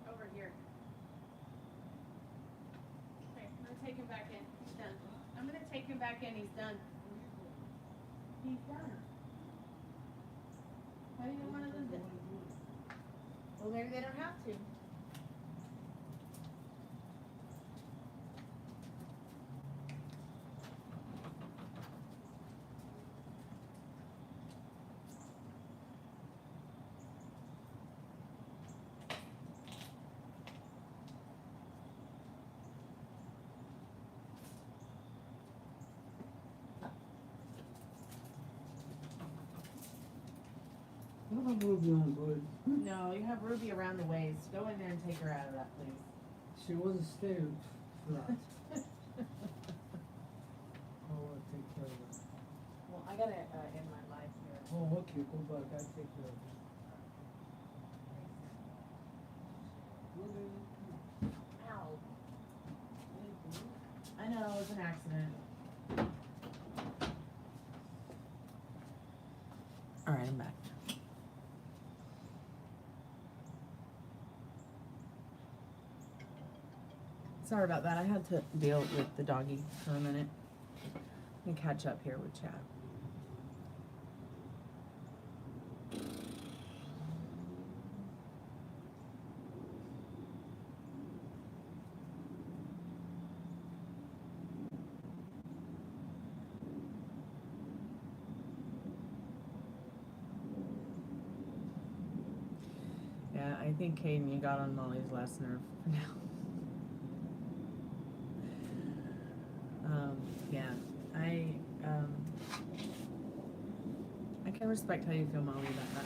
Over here. Okay, I'm gonna take him back in. He's done. I'm gonna take him back in. He's done. He's done. Why do you want to lose it? Well, maybe they don't have to. What about Ruby on board? No, you have Ruby around the waist. Go in there and take her out of that, please. She wasn't staying flat. I'll take care of her. Well, I gotta end my life here. Oh, okay, go back. I'll take care of her. Ow. I know, it was an accident. Alright, I'm back. Sorry about that. I had to deal with the doggy for a minute and catch up here with chat. Yeah, I think Caden, you got on Molly's last nerve for now. Yeah, I can respect how you feel, Molly, about that.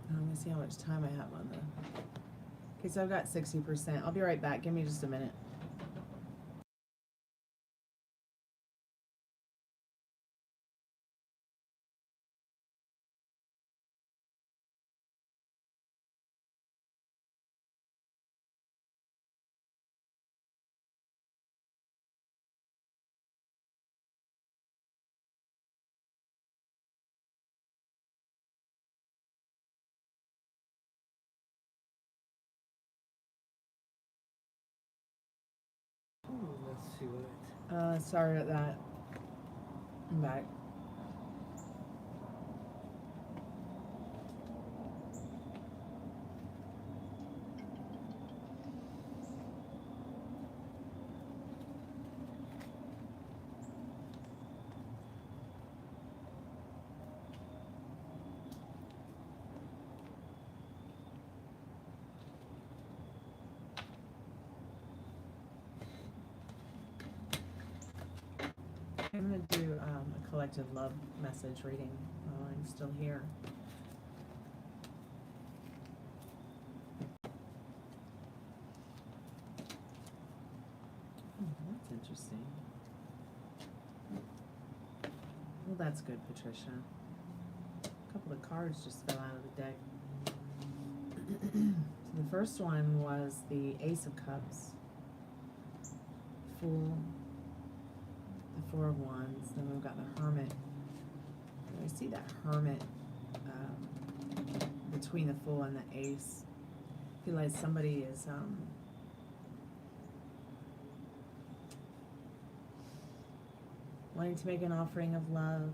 Let me see how much time I have on the. Okay, so I've got 60%. I'll be right back. Give me just a minute. Let's see what Sorry about that. I'm back. I'm going to do a collective love message reading while I'm still here. Oh, that's interesting. Well, that's good, Patricia. A couple of cards just fell out of the deck. So the first one was the Ace of Cups, Fool, the Four of Wands, then we've got the Hermit. And I see that Hermit between the Fool and the Ace. I feel like somebody is wanting to make an offering of love.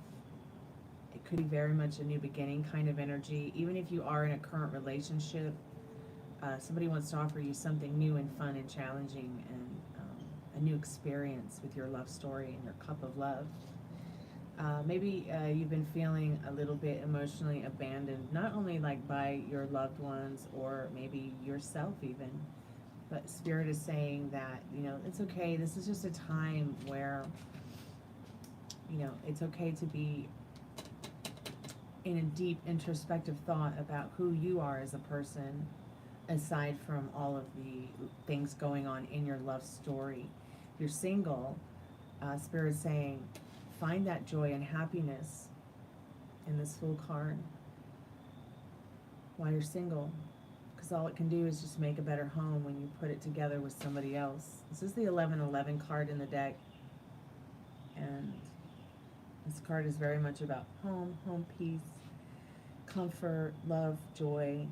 It could be very much a new beginning kind of energy. Even if you are in a current relationship, somebody wants to offer you something new and fun and challenging and a new experience with your love story and your cup of love. Maybe you've been feeling a little bit emotionally abandoned, not only like by your loved ones or maybe yourself even, but Spirit is saying that, you know, it's okay. This is just a time where, you know, it's okay to be in a deep introspective thought about who you are as a person, aside from all of the things going on in your love story. If you're single, Spirit's saying, find that joy and happiness in this Fool card while you're single, because all it can do is just make a better home when you put it together with somebody else. This is the 1111 card in the deck, and this card is very much about home peace, comfort, love, joy.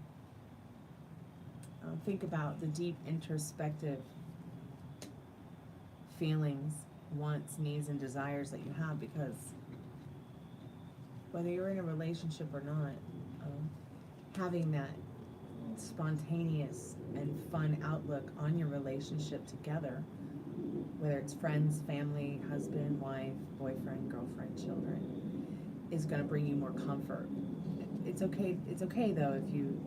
Think about the deep introspective feelings, wants, needs, and desires that you have, because whether you're in a relationship or not, having that spontaneous and fun outlook on your relationship together, whether it's friends, family, husband, wife, boyfriend, girlfriend, children, is going to bring you more comfort. It's okay though if you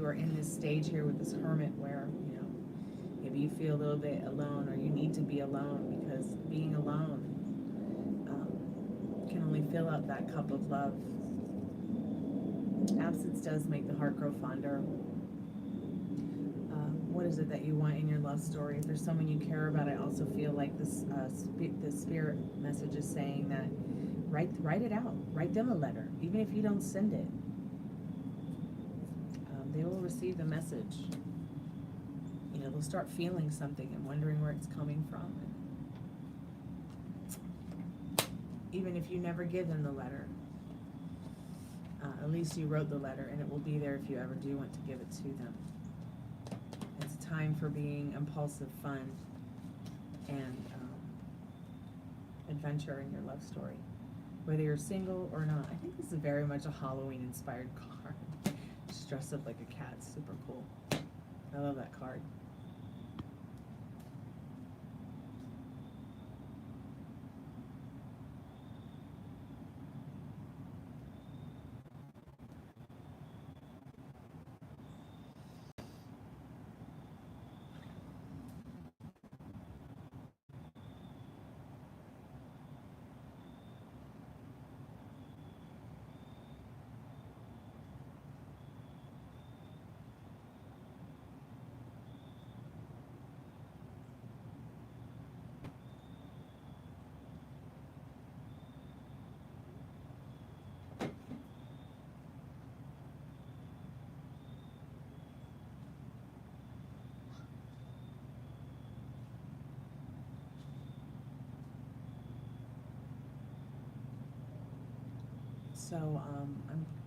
are in this stage here with this Hermit where, you know, maybe you feel a little bit alone, or you need to be alone, because being alone can only fill up that cup of love. Absence does make the heart grow fonder. What is it that you want in your love story? If there's someone you care about, I also feel like this the spirit message is saying that write it out. Write them a letter, even if you don't send it. They will receive the message. You know, they'll start feeling something and wondering where it's coming from. And even if you never give them the letter, at least you wrote the letter, and it will be there if you ever do want to give it to them. It's a time for being impulsive, fun, and adventure in your love story, whether you're single or not. I think this is very much a Halloween-inspired card. Just dressed up like a cat, super cool. I love that card. So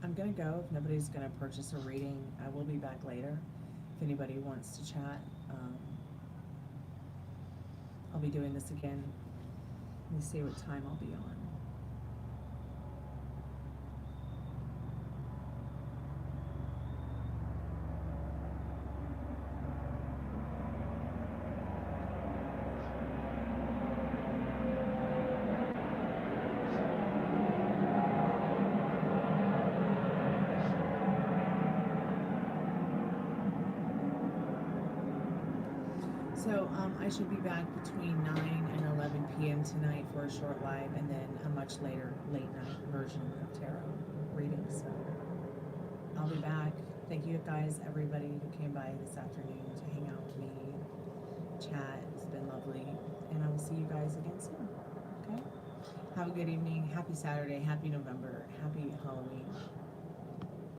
I'm gonna go. If nobody's gonna purchase a reading, I will be back later. If anybody wants to chat, I'll be doing this again. Let me see what time I'll be on. So I should be back between 9 and 11 p.m. tonight for a short live, and then a much later, late night version of tarot readings. So I'll be back. Thank you guys, everybody who came by this afternoon to hang out with me, chat. It's been lovely, and I will see you guys again soon. Okay? Have a good evening. Happy Saturday. Happy November. Happy Halloween.